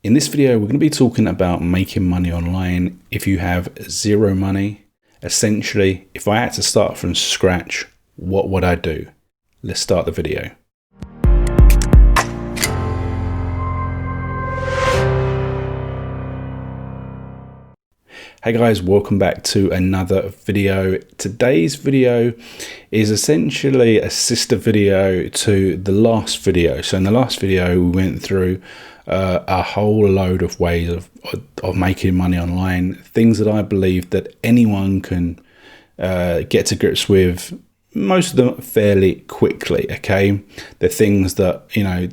In this video, we're going to be talking about making money online if you have zero money. Essentially, if I had to start from scratch, what would I do? Let's start the video. Hey guys, welcome back to another video. Today's video is essentially a sister video to the last video. So in the last video, we went through a whole load of ways of making money online, things that I believe that anyone can get to grips with, most of them fairly quickly. Okay, they're things that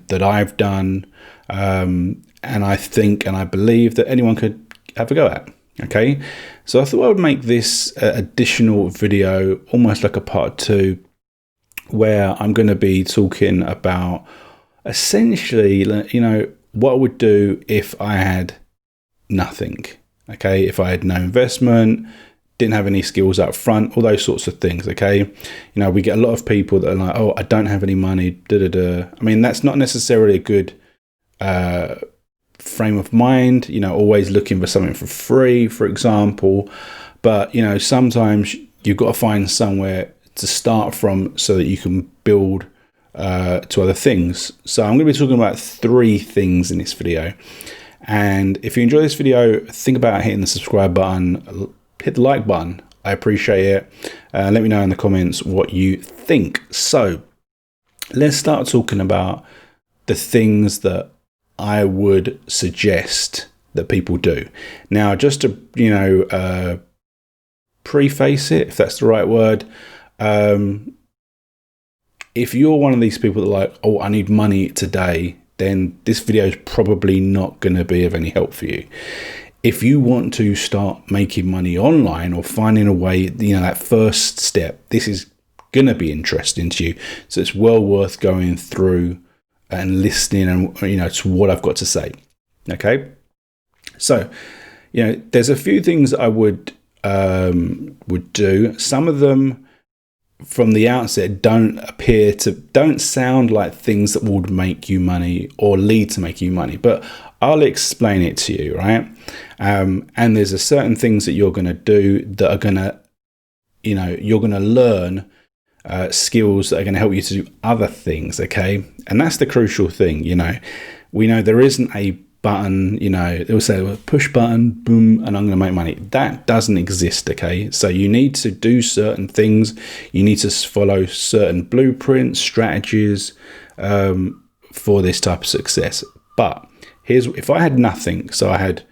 that I've done, and I think and I believe that anyone could have a go at. Okay, so I thought I would make this additional video almost like a part 2, where I'm going to be talking about essentially what I would do if I had nothing. Okay, if I had no investment, didn't have any skills up front, all those sorts of things. Okay, we get a lot of people that are like, oh, I don't have any money, I mean, that's not necessarily a good frame of mind, always looking for something for free, for example. But sometimes you've got to find somewhere to start from so that you can build to other things. So I'm going to be talking about 3 things in this video. And if you enjoy this video, think about hitting the subscribe button, hit the like button. I appreciate it. Let me know in the comments what you think. So let's start talking about the things that I would suggest that people do. Now, just to preface it, if that's the right word, if you're one of these people that are like, oh, I need money today, then this video is probably not going to be of any help for you. If you want to start making money online or finding a way, that first step, this is going to be interesting to you. So it's well worth going through and listening and to what I've got to say. Okay, so there's a few things that I would do. Some of them from the outset don't sound like things that would make you money or lead to making you money, but I'll explain it to you, right? And there's a certain things that you're going to do that are going to you're going to learn skills that are going to help you to do other things. Okay, and that's the crucial thing. We know there isn't a button, they'll say push button, boom, and I'm going to make money. That doesn't exist. Okay, so you need to do certain things, you need to follow certain blueprints, strategies for this type of success. But if I had nothing, so I had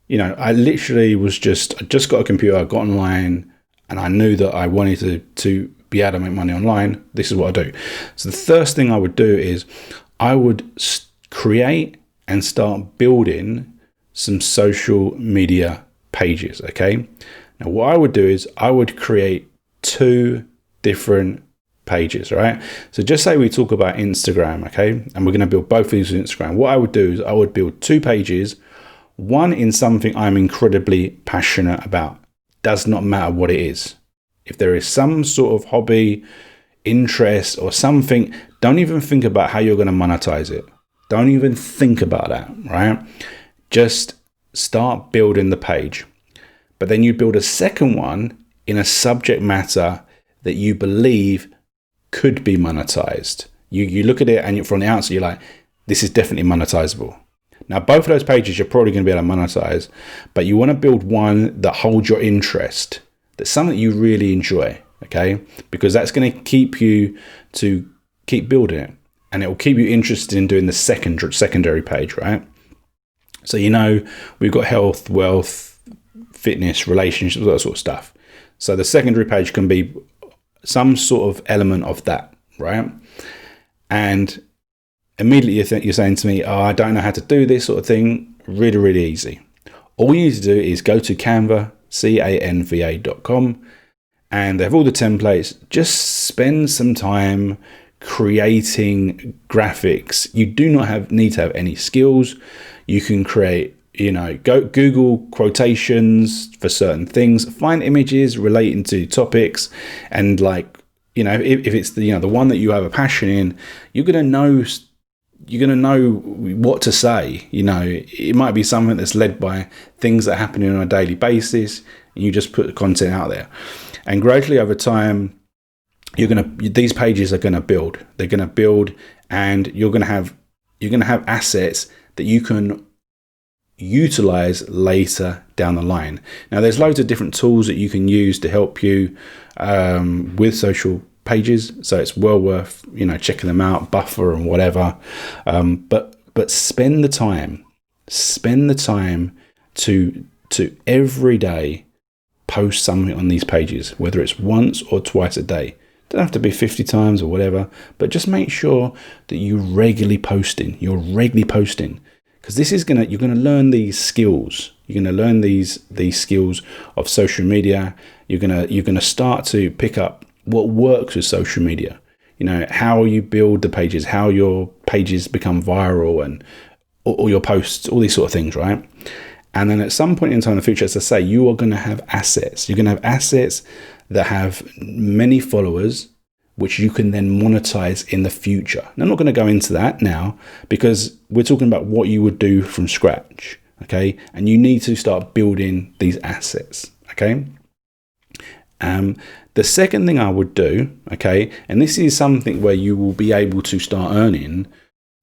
I literally I just got a computer, I got online, and I knew that I wanted to be able to make money online, this is what I do. So the first thing I would do is I would create and start building some social media pages. Okay, now what I would do is I would create 2 different pages, right? So just say we talk about Instagram, okay, and we're going to build both of these on Instagram. What I would do is I would build 2 pages, one in something I'm incredibly passionate about. Does not matter what it is. If there is some sort of hobby, interest, or something, don't even think about how you're going to monetize it. Don't even think about that, right? Just start building the page. But then you build a second one in a subject matter that you believe could be monetized. You look at it and from the outside, you're like, this is definitely monetizable. Now, both of those pages you're probably going to be able to monetize, but you want to build one that holds your interest. That's something that you really enjoy, okay? Because that's going to keep you to keep building it, and it will keep you interested in doing the secondary page, right? So we've got health, wealth, fitness, relationships, all that sort of stuff. So the secondary page can be some sort of element of that, right? And immediately you're saying to me, oh, I don't know how to do this sort of thing. Really, really easy. All you need to do is go to Canva, canva.com, and they have all the templates. Just spend some time creating graphics. You do not need to have any skills. You can create, go Google quotations for certain things, find images relating to topics, and if it's the one that you have a passion in, you're going to know you're going to know what to say. You know, it might be something that's led by things that are happening on a daily basis, and you just put the content out there. And gradually over time, these pages are going to build. They're going to build, and you're going to have assets that you can utilize later down the line. Now, there's loads of different tools that you can use to help you with social pages, so it's well worth checking them out, Buffer and whatever. But spend the time to every day post something on these pages, whether it's once or twice a day. Don't have to be 50 times or whatever, but just make sure that you're regularly posting, because this is you're gonna learn these skills. You're gonna learn these skills of social media. You're gonna start to pick up what works with social media. How you build the pages, how your pages become viral, and or your posts, all these sort of things, right? And then at some point in time in the future, as I say, you are going to have assets. You're going to have assets that have many followers, which you can then monetize in the future. Now, I'm not going to go into that now, because we're talking about what you would do from scratch, okay? And you need to start building these assets, okay? The second thing I would do, okay, and this is something where you will be able to start earning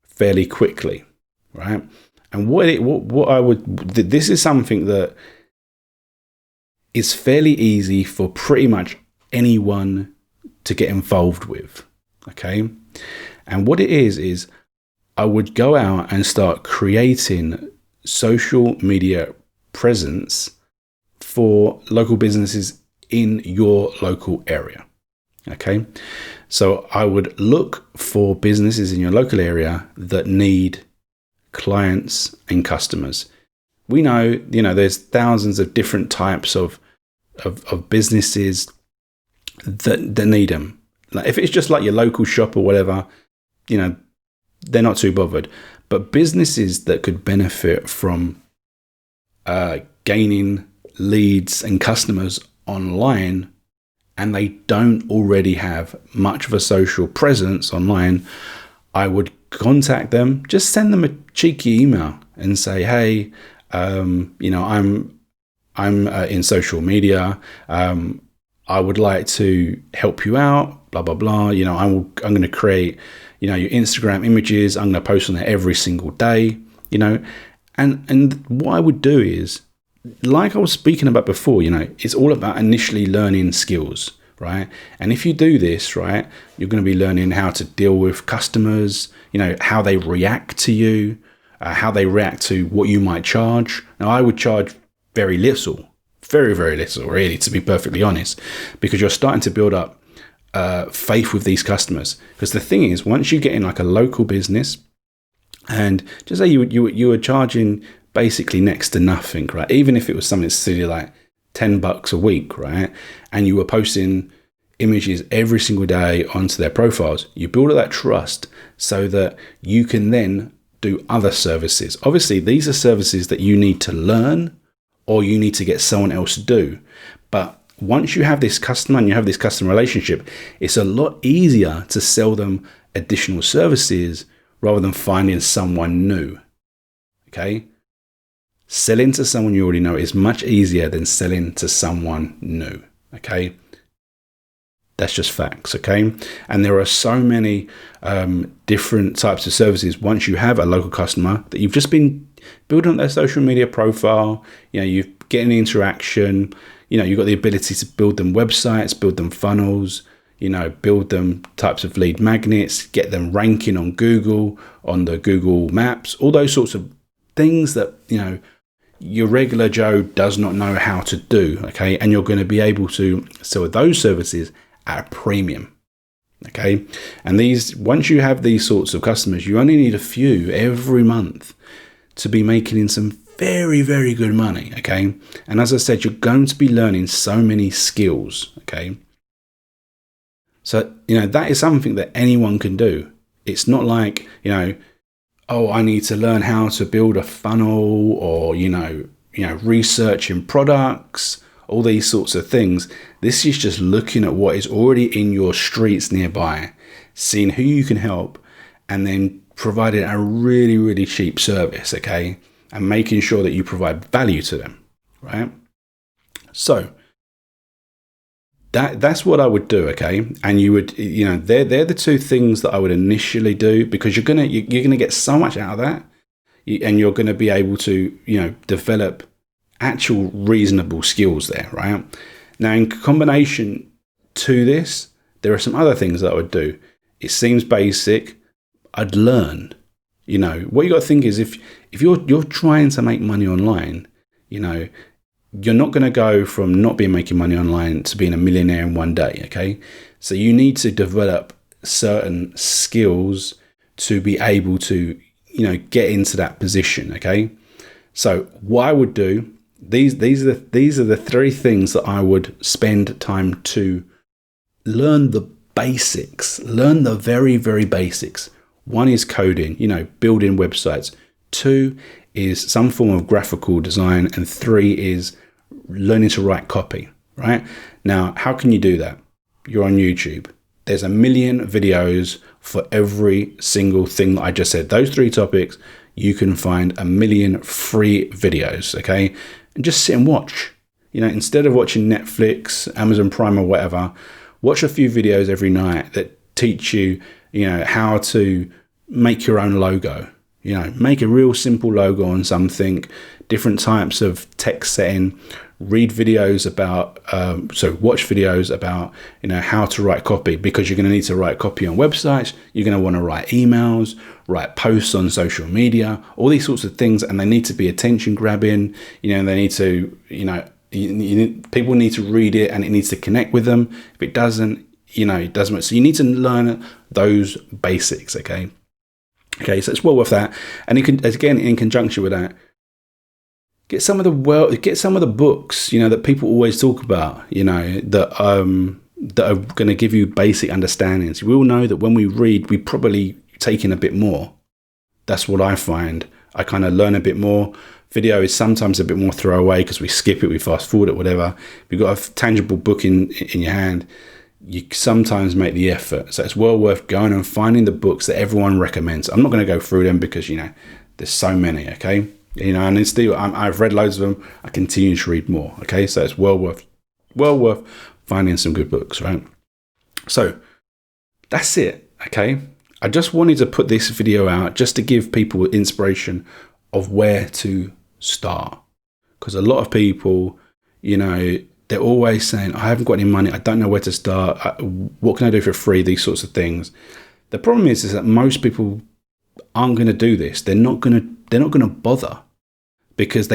fairly quickly, right? And this is something that is fairly easy for pretty much anyone to get involved with, okay? And what it is I would go out and start creating social media presence for local businesses in your local area, okay? So I would look for businesses in your local area that need clients and customers. We know, there's thousands of different types of businesses that need them. Like if it's just like your local shop or whatever, they're not too bothered. But businesses that could benefit from gaining leads and customers online, and they don't already have much of a social presence online, I would contact them. Just send them a cheeky email and say, hey, I'm in social media. I would like to help you out, blah, blah, blah. I'm going to create, your Instagram images. I'm going to post on there every single day, and what I would do is, like I was speaking about before, it's all about initially learning skills, right? And if you do this, right, you're going to be learning how to deal with customers, how they react to you, how they react to what you might charge. Now, I would charge very little, very, very little, really, to be perfectly honest, because you're starting to build up faith with these customers. Because the thing is, once you get in like a local business, and just say you were charging basically next to nothing, right? Even if it was something silly like $10 a week, right? And you were posting images every single day onto their profiles, you build up that trust so that you can then do other services. Obviously, these are services that you need to learn or you need to get someone else to do. But once you have this customer and you have this customer relationship, it's a lot easier to sell them additional services rather than finding someone new, okay? Selling to someone you already know is much easier than selling to someone new, okay? That's just facts, okay? And there are so many different types of services once you have a local customer that you've just been building up their social media profile, you're getting interaction, you've got the ability to build them websites, build them funnels, build them types of lead magnets, get them ranking on Google, on the Google Maps, all those sorts of things that, your regular Joe does not know how to do, okay? And you're going to be able to sell those services at a premium, okay? And once you have these sorts of customers, you only need a few every month to be making in some very, very good money, okay? And as I said, you're going to be learning so many skills, okay? So, that is something that anyone can do. It's not like, I need to learn how to build a funnel or, researching products, all these sorts of things. This is just looking at what is already in your streets nearby, seeing who you can help, and then providing a really, really cheap service, okay? And making sure that you provide value to them, right? So that's what I would do, okay? And you would, they're the two things that I would initially do, because you're gonna get so much out of that, and you're gonna be able to, develop actual reasonable skills there, right? Now, in combination to this, there are some other things that I would do. It seems basic. I'd learn. What you got to think is, if you're trying to make money online, you're not going to go from not being making money online to being a millionaire in one day, okay? So you need to develop certain skills to be able to, get into that position, okay? So what I would do, these are the three things that I would spend time to learn the basics, learn the very, very basics. One is coding, building websites. 2 is some form of graphical design. And 3 is learning to write copy, right? Now, how can you do that? You're on YouTube. There's a million videos for every single thing that I just said. Those 3 topics, you can find a million free videos, okay? And just sit and watch. Instead of watching Netflix, Amazon Prime or whatever, watch a few videos every night that teach you, how to make your own logo. Make a real simple logo on something, different types of text setting, read videos about, watch videos about, how to write copy, because you're going to need to write copy on websites. You're going to want to write emails, write posts on social media, all these sorts of things. And they need to be attention grabbing, they need to, people need to read it and it needs to connect with them. If it doesn't, it doesn't. So you need to learn those basics. Okay. So it's well worth that. And you can, again, in conjunction with that, get some of the books, that people always talk about, that are going to give you basic understandings. We all know that when we read, we probably take in a bit more. That's what I find. I kind of learn a bit more. Video is sometimes a bit more throwaway because we skip it, we fast forward it, whatever. If you've got a tangible book in your hand, you sometimes make the effort. So it's well worth going and finding the books that everyone recommends. I'm not going to go through them because, there's so many, okay? And it's still, I've read loads of them. I continue to read more, okay? So it's well worth finding some good books, right? So that's it, okay? I just wanted to put this video out just to give people inspiration of where to start. Because a lot of people, they're always saying, I haven't got any money. I don't know where to start. What can I do for free? These sorts of things. The problem is that most people aren't going to do this. They're not going to bother, because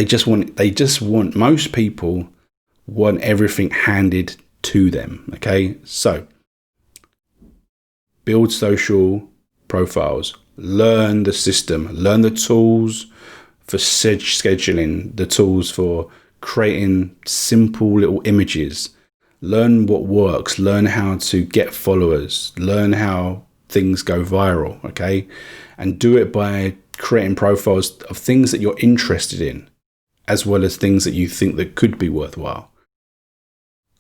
most people want everything handed to them. Okay. So build social profiles, learn the system, learn the tools for scheduling, the tools for creating simple little images, learn what works, learn how to get followers, learn how things go viral, okay? And do it by creating profiles of things that you're interested in, as well as things that you think that could be worthwhile.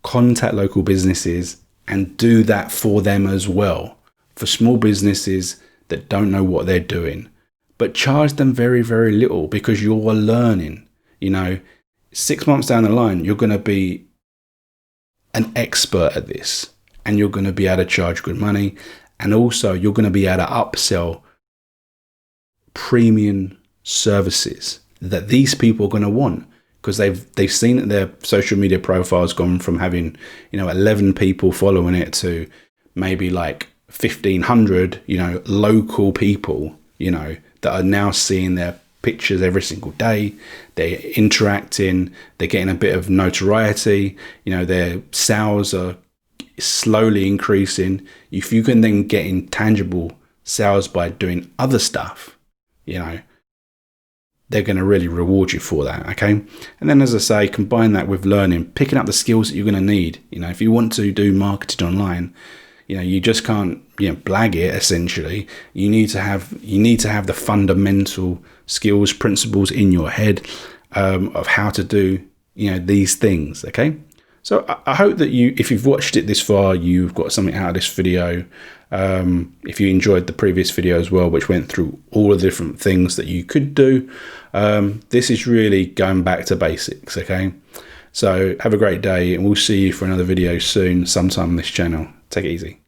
Contact local businesses and do that for them as well. For small businesses that don't know what they're doing, but charge them very, very little, because you're learning, 6 months down the line, you're going to be an expert at this, and you're going to be able to charge good money. And also you're going to be able to upsell premium services that these people are going to want, because they've seen that their social media profile's gone from having, 11 people following it to maybe like 1,500, local people, that are now seeing their pictures every single day. They're interacting, they're getting a bit of notoriety, their sales are slowly increasing. If you can then get intangible sales by doing other stuff, they're going to really reward you for that, okay? And then, as I say, combine that with learning, picking up the skills that you're going to need. If you want to do marketing online, you just can't, blag it. Essentially, you need to have the fundamental skills, principles in your head of how to do, these things. Okay. So I hope that if you've watched it this far, you've got something out of this video. If you enjoyed the previous video as well, which went through all the different things that you could do, this is really going back to basics, okay? So have a great day, and we'll see you for another video soon, sometime on this channel. Take it easy.